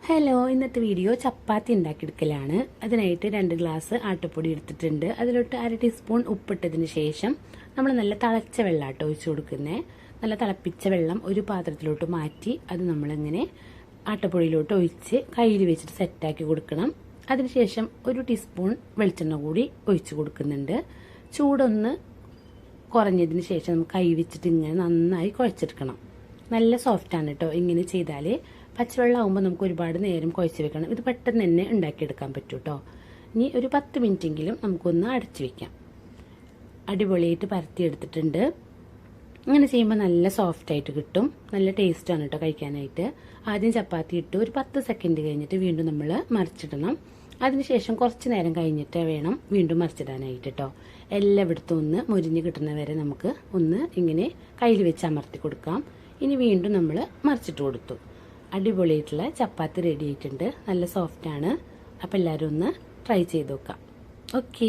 Hello, ഇന്നത്തെ video ചപ്പാത്തി ഉണ്ടാക്കിയെടുക്കലാണ്. അതിനായിട്ട് 2 glass ആട്ടപ്പൊടി എടുത്തിട്ടുണ്ട്. അതിലോട്ട് 1/2 ടീസ്പൂൺ ഉപ്പിട്ടതിന് ശേഷം നമ്മൾ നല്ല തിളച്ച വെള്ളമാട്ടോ ഒഴിച്ചു കൊടുക്കുന്നത്. നല്ല തിളപ്പിച്ച വെള്ളം ഒരു പാത്രത്തിലോട്ട് മാറ്റി അത് നമ്മളിങ്ങനെ ആട്ടപ്പൊടിയിലോട്ട് ഒഴിച്ച് കയ്യിൽ വെച്ചിട്ട് സെറ്റാക്കി കൊടുക്കണം. അതിനുശേഷം 1 ടീസ്പൂൺ വെളിച്ചെണ്ണ കൂടി ഒഴിച്ചു കൊടുക്കുന്നുണ്ട്. ചൂടൊന്ന് കുറഞ്ഞതിന് ശേഷം നമുക്ക് കൈ വെച്ചിട്ട് ഇങ്ങനെ നന്നായി കുഴച്ചെടുക്കണം. നല്ല സോഫ്റ്റാണ് കേട്ടോ. ഇങ്ങനെ ചെയ്താൽ പച്ചവെള്ളം ആകുമ്പോൾ നമുക്ക് ഒരുപാട് നേരം കുഴച്ച് വെക്കണം. ഇത് പെട്ടെന്ന് തന്നെ ഉണ്ടാക്കിയെടുക്കാൻ പറ്റും കേട്ടോ. ഇനി ഒരു 10 മിനിറ്റെങ്കിലും നമുക്കൊന്ന് അടച്ചു വെക്കാം. അടിപൊളിയായിട്ട് പരത്തിയെടുത്തിട്ടുണ്ട്. ഇങ്ങനെ ചെയ്യുമ്പോൾ നല്ല സോഫ്റ്റായിട്ട് കിട്ടും. നല്ല ടേസ്റ്റാണ് കേട്ടോ കഴിക്കാനായിട്ട്. ആദ്യം ചപ്പാത്തി ഇട്ട് ഒരു 10 സെക്കൻഡ് കഴിഞ്ഞിട്ട് വീണ്ടും നമ്മൾ മറിച്ചിടണം. അതിനുശേഷം കുറച്ച് നേരം കഴിഞ്ഞിട്ട് വേണം വീണ്ടും മറിച്ചിടാനായിട്ട് കേട്ടോ. എല്ലായിടത്തും ഒന്ന് മുരിഞ്ഞ് കിട്ടുന്ന വരെ നമുക്ക് ഒന്ന് ഇങ്ങനെ കയ്യിൽ വെച്ച് അമർത്തി കൊടുക്കാം. ഇനി വീണ്ടും നമ്മൾ മറിച്ചിട്ട് കൊടുത്തു. അടിപൊളിയായിട്ടുള്ള ചപ്പാത്തി റെഡി ആയിട്ടുണ്ട്. നല്ല സോഫ്റ്റാണ്. അപ്പോൾ എല്ലാവരും ഒന്ന് ട്രൈ ചെയ്ത് നോക്കാം. ഓക്കേ.